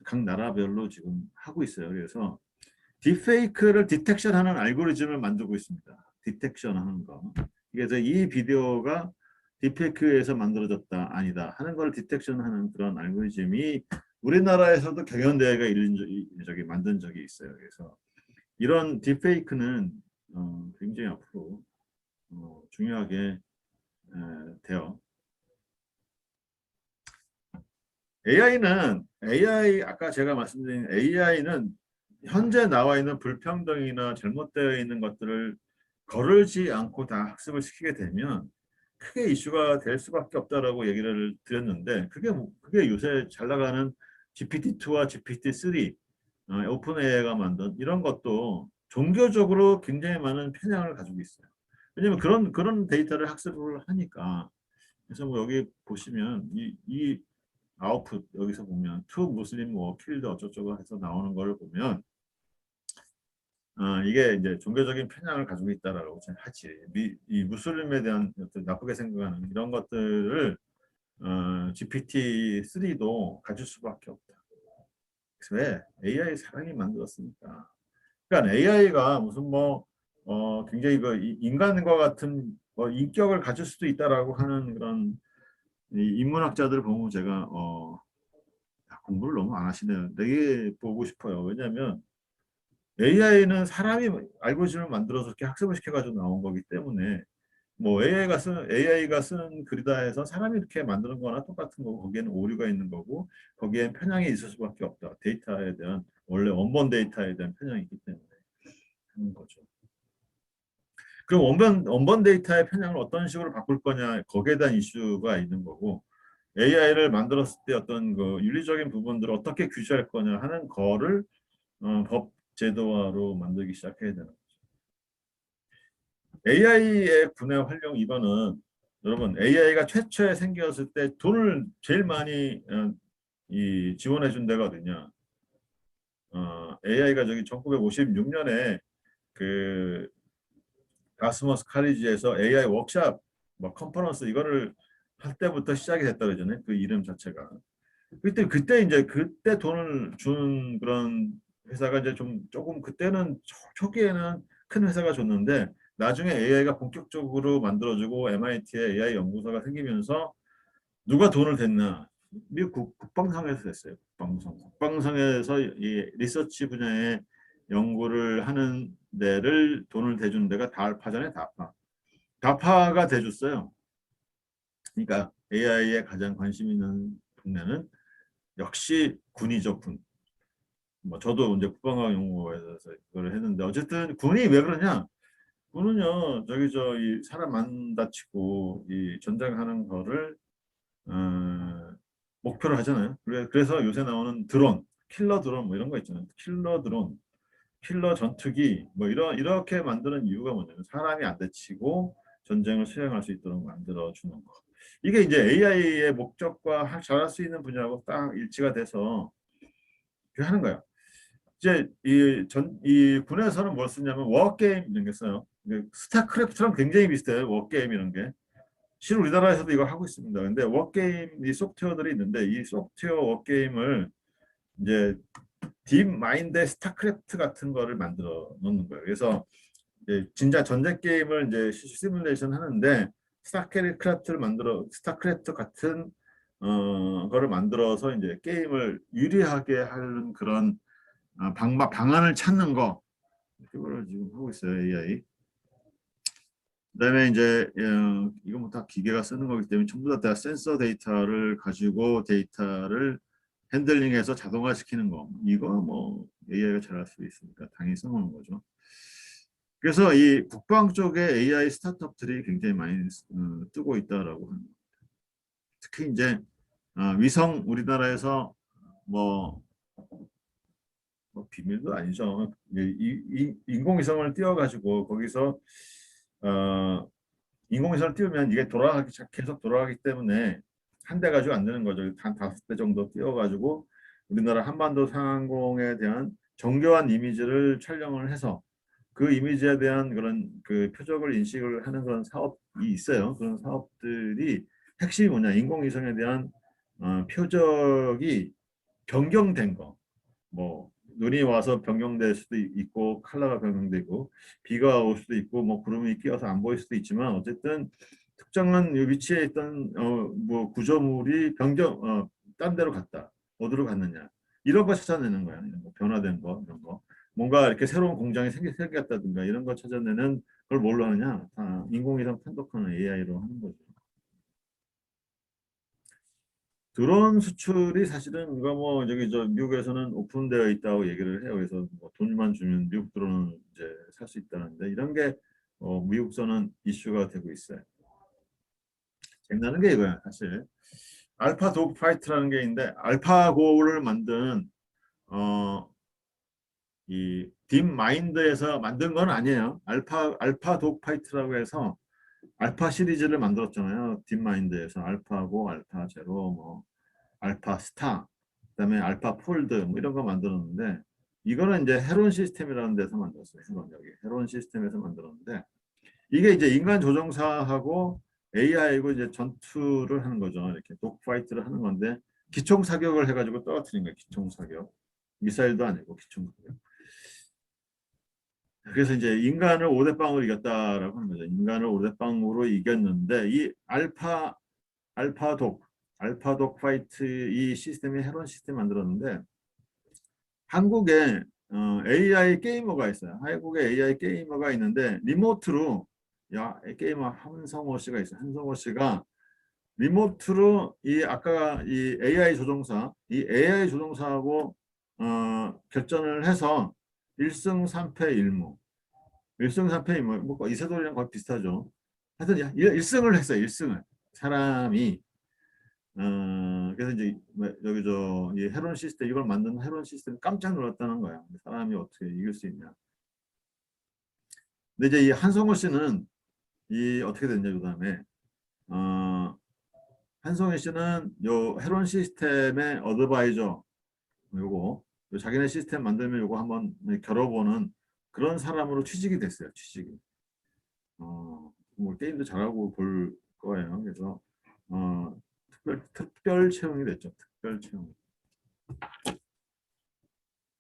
각 나라별로 지금 하고 있어요. 그래서 딥페이크를 디텍션하는 알고리즘을 만들고 있습니다. 디텍션하는 거. 그래서 이 비디오가 딥페이크에서 만들어졌다 아니다 하는 걸 디텍션하는 그런 알고리즘이 우리나라에서도 경연대회가 저기 만든 적이 있어요. 그래서 이런 딥페이크는 굉장히 앞으로 중요하게 돼요. AI 아까 제가 말씀드린 AI는 현재 나와 있는 불평등이나 잘못되어 있는 것들을 거르지 않고 다 학습을 시키게 되면 크게 이슈가 될 수밖에 없다라고 얘기를 드렸는데 그게 요새 잘 나가는 GPT-2와 GPT-3 오픈 AI가 만든 이런 것도 종교적으로 굉장히 많은 편향을 가지고 있어요. 왜냐하면 그런 데이터를 학습을 하니까 그래서 뭐 여기 보시면 이 아웃풋 여기서 보면 투 무슬림 워 킬드 어쩌고저쩌고 해서 나오는 걸 보면 이게 이제 종교적인 편향을 가지고 있다라고 하지. 이 무슬림에 대한 어떤 나쁘게 생각하는 이런 것들을 GPT-3도 가질 수밖에 없다. 그래서 왜 AI 사람이 만들었으니까. 그러니까 AI가 무슨 뭐 굉장히 그 인간과 같은 인격을 가질 수도 있다라고 하는 그런 이 인문학자들을 보면 제가 공부를 너무 안 하시네요. 되게 보고 싶어요. 왜냐하면 AI는 사람이 알고리즘을 만들어서 이렇게 학습을 시켜가지고 나온 거기 때문에 뭐 AI가 쓰는 글이다 해서 사람이 이렇게 만드는 거나 똑같은 거고 거기에는 오류가 있는 거고 거기엔 편향이 있을 수밖에 없다. 데이터에 대한 원래 원본 데이터에 대한 편향이 있기 때문에 하는 거죠. 그럼 원본 데이터의 편향을 어떤 식으로 바꿀 거냐 거기에 대한 이슈가 있는 거고 AI를 만들었을 때 어떤 그 윤리적인 부분들을 어떻게 규제할 거냐 하는 거를 법 제도화로 만들기 시작해야 되는 거죠. AI의 분해 활용 이거는 여러분 AI가 최초에 생겼을 때 돈을 제일 많이 이 지원해 준 데가 어디냐? AI가 저기 1956년에 그 가스머스 칼리지에서 AI 워크샵 뭐 컨퍼런스 이거를 할 때부터 시작이 됐다 그러잖아요. 그 이름 자체가. 그때 돈을 준 그런 회사가 이제 좀 조금 그때는 초기에는 큰 회사가 줬는데 나중에 AI가 본격적으로 만들어지고 MIT에 AI 연구소가 생기면서 누가 돈을 댔나? 미국 국방성에서 됐어요. 국방성에서 이 리서치 분야의 연구를 하는 데를 돈을 대주는 데가 다알파잖아요. 다파가 대줬어요. 그러니까 AI에 가장 관심 있는 분야는 역시 군이죠, 군. 뭐 저도 이제 국방과학 연구소에서 그걸 했는데 어쨌든 군이 왜 그러냐? 군은요 저기 저 이 사람 안 다치고 이 전쟁하는 거를 어, 목표로 하잖아요. 그래서 요새 나오는 드론, 킬러 드론 뭐 이런 거 있잖아요. 킬러 드론, 킬러 전투기 뭐 이렇게 만드는 이유가 뭐냐면 사람이 안 다치고 전쟁을 수행할 수 있도록 만들어 주는 거. 이게 이제 AI의 목적과 잘할 수 있는 분야하고 딱 일치가 돼서 하는 거예요. 이제 이 군에서는 뭘 쓰냐면 워게임 이런 게 써요. 스타크래프트랑 굉장히 비슷해요. 워게임 이런 게. 실은 우리나라에서도 이거 하고 있습니다. 근데 워게임 이 소프트웨어들이 있는데 이 소프트웨어 워게임을 이제 딥마인드 스타크래프트 같은 거를 만들어 놓는 거예요. 그래서 이제 진짜 전쟁 게임을 이제 시뮬레이션 하는데 스타크래프트 같은 거를 만들어서 이제 게임을 유리하게 하는 그런 방안을 찾는 거 그거를 지금 하고 있어요 AI. 그다음에 이제 이건 뭐다 기계가 쓰는 거기 때문에 전부 다 센서 데이터를 가지고 데이터를 핸들링해서 자동화시키는 거 이거 뭐 AI가 잘할 수 있으니까 당연히 써먹는 거죠. 그래서 이 국방 쪽에 AI 스타트업들이 굉장히 많이 뜨고 있다라고 합니다. 특히 이제 위성 우리나라에서 뭐 비밀도 아니죠. 인공위성을 띄워가지고 거기서 인공위성을 띄우면 이게 계속 돌아가기 때문에 한 대 가지고 안 되는 거죠. 한 5대 정도 띄워가지고 우리나라 한반도 상공에 대한 정교한 이미지를 촬영을 해서 그 이미지에 대한 그런 그 표적을 인식을 하는 그런 사업이 있어요. 그런 사업들이 핵심이 뭐냐? 인공위성에 대한 표적이 변경된 거. 뭐 눈이 와서 변경될 수도 있고 컬러가 변경되고 비가 올 수도 있고 뭐 구름이 끼어서 안 보일 수도 있지만 어쨌든 특정한 위치에 있던 뭐 구조물이 딴 데로 갔다. 어디로 갔느냐. 이런 거 찾아내는 거야. 이런 거, 변화된 거 이런 거. 뭔가 이렇게 새로운 공장이 생겼다든가 이런 거 찾아내는 걸 뭘로 하느냐? 다 인공위성 판독하는 AI로 하는 거죠. 드론 수출이 사실은 이거 뭐 저기 저 미국에서는 오픈되어 있다고 얘기를 해요. 그래서 뭐 돈만 주면 미국 드론은 이제 살 수 있다는데 이런 게 미국서는 이슈가 되고 있어요. 재미나는 게 이거야 사실. 알파 도그 파이트라는 게 있는데 알파고를 만든 어, 이 딥마인드에서 만든 건 아니에요. 알파 도그 파이트라고 해서 알파 시리즈를 만들었잖아요. 딥마인드에서 알파고, 알파 제로, 뭐 알파 스타, 그다음에 알파 폴드 뭐 이런 거 만들었는데 이거는 이제 헤론 시스템이라는 데서 만들었어요. 헤론 여기 헤론 시스템에서 만들었는데 이게 이제 인간 조종사하고 AI고 이제 전투를 하는 거죠. 이렇게 독파이트를 하는 건데 기총 사격을 해가지고 떨어뜨린 거예요. 기총 사격. 미사일도 아니고 기총 사격. 그래서 이제 인간을 5대 빵으로 이겼다라고 하는 거죠. 인간을 5대 빵으로 이겼는데 이 알파독 알파독 파이트 이 시스템이 헤론 시스템 만들었는데 한국에 AI 게이머가 있어요. 한국에 AI 게이머가 있는데 리모트로 게이머 한성호 씨가 있어요. 한성호 씨가 리모트로 이 아까 이 AI 조종사하고 결전을 해서 1승 3패 1무. 1승 3패 1무. 뭐 이세돌이랑 거의 비슷하죠. 하여튼 1승을 했어요. 1승을. 사람이 그래서 이제 뭐 여기 이 헤론 시스템 이걸 만든 헤론 시스템 깜짝 놀랐다는 거야. 사람이 어떻게 이길 수 있냐. 근데 이제 이 한성호 씨는 이 어떻게 됐냐 그다음에 어, 한성호 씨는 요 헤론 시스템의 어드바이저 요거 자기네 시스템 만들면 요거 한번 겨뤄보는 그런 사람으로 취직이 됐어요. 취직이. 뭐 게임도 잘하고 볼 거예요. 그래서 특별 채용이 됐죠. 특별 채용.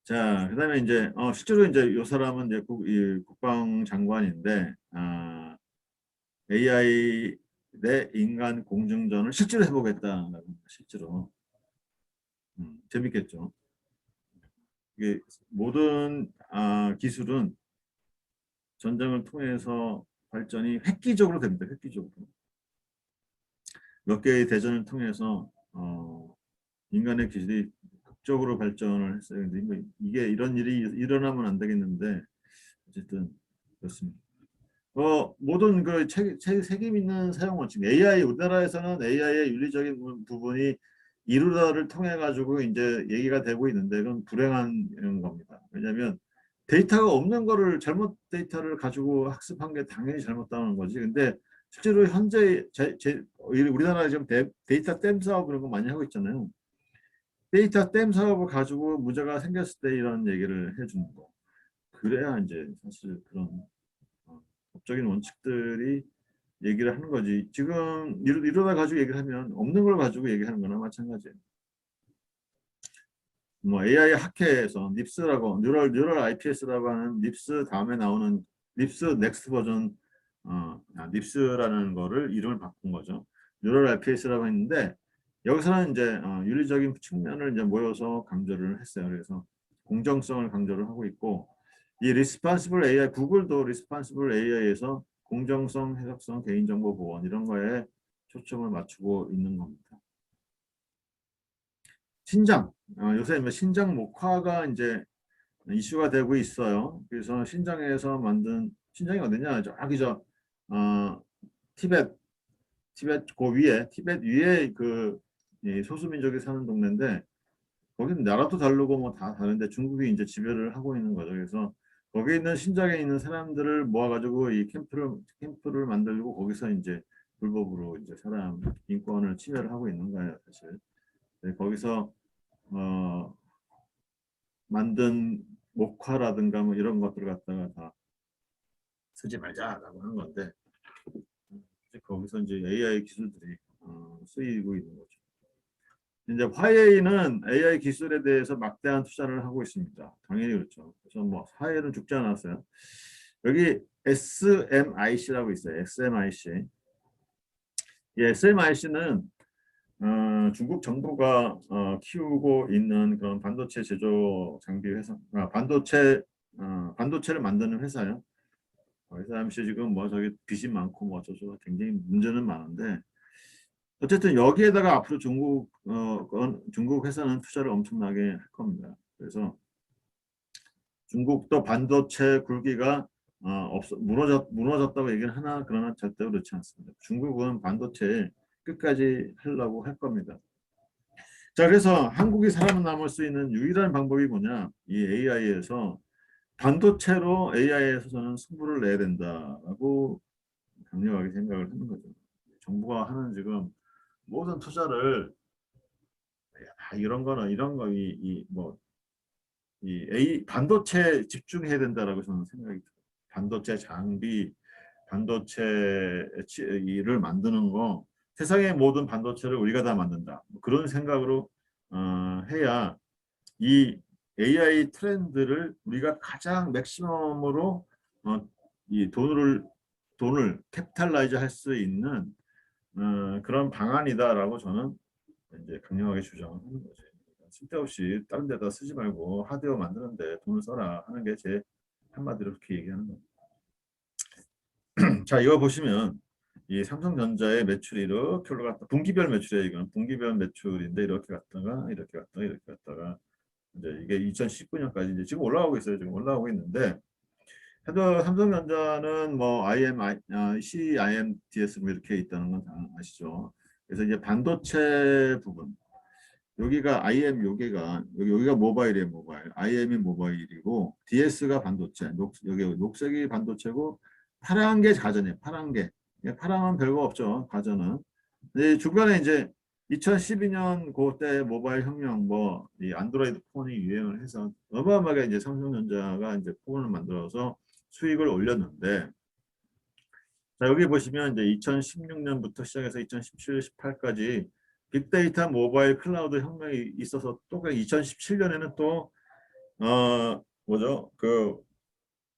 자, 그다음에 이제 실제로 이제 요 사람은 이제 국방장관인데 AI 대 인간 공중전을 실제로 해보겠다라고 실제로 재밌겠죠. 이게 모든 기술은 전쟁을 통해서 발전이 획기적으로 됩니다. 획기적으로 몇 개의 대전을 통해서 인간의 기술이 극적으로 발전을 했어요. 근데 이게 이런 일이 일어나면 안 되겠는데 어쨌든 그렇습니다. 모든 그 책임 있는 사용 원칙, AI 우리나라에서는 AI의 윤리적인 부분이 이루다를 통해 가지고 이제 얘기가 되고 있는데 그건 불행한 겁니다. 왜냐하면 데이터가 없는 거를 잘못 데이터를 가지고 학습한 게 당연히 잘못다는 거지. 근데 실제로 현재 우리나라 지금 데이터 댐 사업 이런 거 많이 하고 있잖아요. 데이터 댐 사업을 가지고 문제가 생겼을 때 이런 얘기를 해주는 거. 그래야 이제 사실 그런 법적인 원칙들이 얘기를 하는 거지. 지금 이러다 가지고 얘기를 하면 없는 걸 가지고 얘기하는 거나 마찬가지예요. 뭐 AI 학회에서 닙스라고 뉴럴 IPS라고 하는 닙스 다음에 나오는 닙스 넥스트 버전 닙스라는 거를 이름을 바꾼 거죠. 뉴럴 IPS라고 했는데 여기서는 이제 윤리적인 측면을 이제 모여서 강조를 했어요. 그래서 공정성을 강조를 하고 있고 이 리스판시블 AI 구글도 리스판시블 AI에서 공정성, 해석성, 개인정보 보호 이런 거에 초점을 맞추고 있는 겁니다. 신장 요새 뭐 신장 목화가 이제 이슈가 되고 있어요. 그래서 신장에서 만든 신장이 어디냐? 저기 티벳 티벳 위에 소수민족이 사는 동네인데 거기는 나라도 다르고 뭐 다 다른데 중국이 이제 지배를 하고 있는 거죠. 그래서 거기 있는 신장에 있는 사람들을 모아가지고 이 캠프를 만들고 거기서 이제 불법으로 이제 사람 인권을 침해를 하고 있는 거예요, 사실. 네, 거기서 만든 목화라든가 뭐 이런 것들 갖다가 다 쓰지 말자라고 하는 건데 이제 거기서 이제 AI 기술들이 쓰이고 있는 거죠. 이제 화웨이는 AI 기술에 대해서 막대한 투자를 하고 있습니다. 당연히 그렇죠. 그래서 뭐 화웨이는 죽지 않았어요. 여기 SMIC라고 있어요. SMIC. 이 SMIC는 중국 정부가 키우고 있는 그런 반도체 제조 장비 회사, 반도체를 만드는 회사요. SMIC 지금 뭐 저기 빚이 많고 뭐 어쩌고 굉장히 문제는 많은데 어쨌든 여기에다가 앞으로 중국 회사는 투자를 엄청나게 할 겁니다. 그래서 중국도 반도체 굴기가 무너졌다고 얘기를 하나 그러나 절대로 그렇지 않습니다. 중국은 반도체 끝까지 하려고 할 겁니다. 자, 그래서 한국이 살아남을 수 있는 유일한 방법이 뭐냐? 이 AI에서 반도체로 AI에서 저는 승부를 내야 된다라고 강력하게 생각을 하는 거죠. 정부가 하는 지금 모든 투자를 이런 거는 이런 거 이 반도체 집중해야 된다라고 저는 생각이 들어요. 반도체 장비, 반도체를 만드는 거 세상의 모든 반도체를 우리가 다 만든다. 그런 생각으로 해야 이 AI 트렌드를 우리가 가장 맥시멈으로 이 돈을 캐피탈라이즈 할 수 있는 그런 방안이다라고 저는 이제 강력하게 주장하는 거죠. 쓸데없이 다른 데다 쓰지 말고 하드웨어 만드는데 돈을 써라 하는 게 제 한마디로 그렇게 얘기하는 겁니다. 자, 이거 보시면 이 삼성전자의 매출이 이렇게 올라갔다. 분기별 매출이에요. 이건 분기별 매출인데 이렇게 갔다가 이렇게 갔다가 이렇게 갔다가 이제 이게 2019년까지 이제 지금 올라오고 있어요. 지금 올라오고 있는데 해도 삼성전자는 뭐 CIMDS 뭐 이렇게 있다는 건 다 아시죠. 그래서 이제 반도체 부분 여기가 IM 여기가 모바일이에요. 모바일. IM이 모바일이고 DS가 반도체. 여기 녹색이 반도체고 파란 게 가전이에요. 파란 게. 파란은 별거 없죠. 가전은. 근데 중간에 이제 2012년 그때 모바일 혁명 뭐 이 안드로이드 폰이 유행을 해서 어마어마하게 이제 삼성전자가 이제 폰을 만들어서 수익을 올렸는데 자, 여기 보시면 이제 2016년부터 시작해서 2017, 18까지 빅데이터 모바일 클라우드 혁명이 있어서 또 2017년에는 또 뭐죠? 그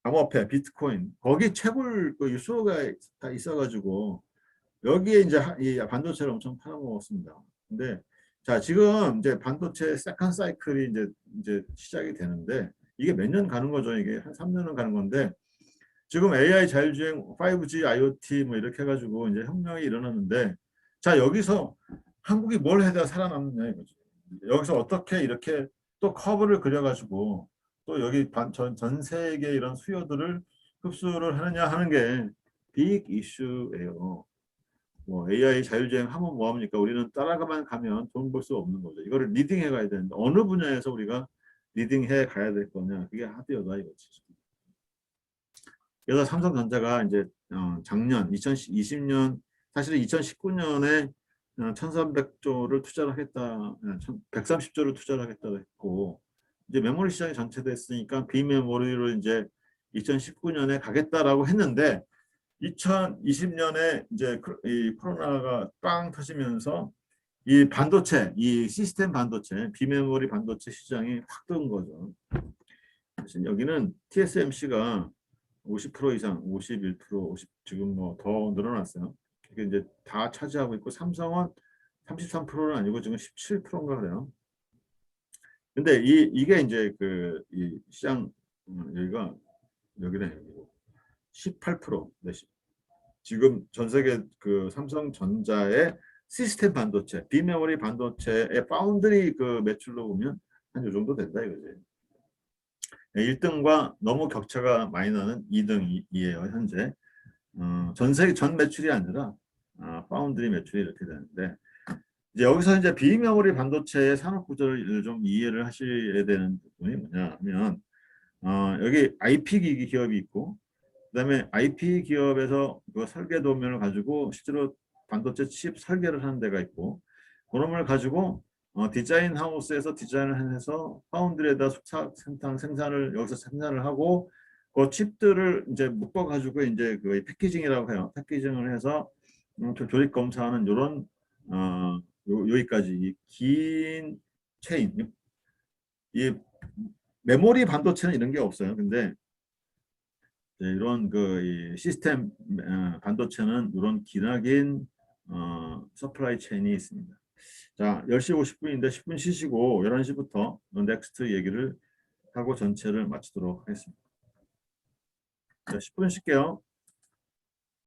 암호화폐 비트코인 거기 채굴 그 수요가 다 있어가지고 여기에 이제 이 반도체를 엄청 팔아먹었습니다. 근데 자 지금 이제 반도체 세컨 사이클이 이제 시작이 되는데 이게 몇 년 가는 거죠? 이게 한 3년은 가는 건데 지금 AI 자율주행, 5G, IoT 뭐 이렇게 해가지고 이제 혁명이 일어났는데 자 여기서 한국이 뭘 해야 살아남느냐 이거죠. 여기서 어떻게 이렇게 또 커브를 그려가지고 또 여기 전 세계 이런 수요들을 흡수를 하느냐 하는 게 빅 이슈예요. 뭐 AI 자율주행 하면 뭐합니까? 우리는 따라가만 가면 돈 벌 수 없는 거죠. 이거를 리딩해 가야 되는데 어느 분야에서 우리가 리딩해 가야 될 거냐? 그게 하드웨어다 이거지. 그래서 삼성전자가 이제 작년 2020년 사실은 2019년에 1,300조를 투자를 하겠다, 130조를 투자를 하겠다고 했고 이제 메모리 시장이 전체됐으니까 비메모리로 이제 2019년에 가겠다라고 했는데 2020년에 이제 이 코로나가 빵 터지면서 이 반도체, 이 시스템 반도체, 비메모리 반도체 시장이 확 뜬 거죠. 그래서 여기는 TSMC가 50% 이상, 51%, 50 지금 뭐 더 늘어났어요. 이게 이제 다 차지하고 있고 삼성은 33%는 아니고 지금 17%인가 그래요. 근데 이게 이제 그 이 시장 여기가 여기네 여기고 18%. 네, 지금 전 세계 그 삼성전자의 시스템 반도체, 비메모리 반도체의 파운드리 그 매출로 보면 한 요 정도 된다 이거지. 1등과 너무 격차가 많이 나는 2등이에요 현재. 전 세계 전 매출이 아니라 파운드리 매출이 이렇게 되는데 이제 여기서 이제 비메모리 반도체의 산업 구조를 좀 이해를 하셔야 되는 부분이 뭐냐 하면 여기 IP 기기 기업이 있고 그다음에 IP 기업에서 그 설계 도면을 가지고 실제로 반도체 칩 설계를 하는 데가 있고 그런 걸 가지고 디자인 하우스에서 디자인을 해서 파운드리에다 생산을 여기서 생산을 하고 그 칩들을 이제 묶어 가지고 이제 그 패키징이라고 해요. 패키징을 해서 조립 검사하는 이런 여기까지 긴 체인. 이 메모리 반도체는 이런 게 없어요. 근데 이런 이 시스템 반도체는 이런 기나긴 서플라이 체인이 있습니다. 자, 10시 50분인데 10분 쉬시고 11시부터 넥스트 얘기를 하고 전체를 마치도록 하겠습니다. 자, 10분 쉴게요.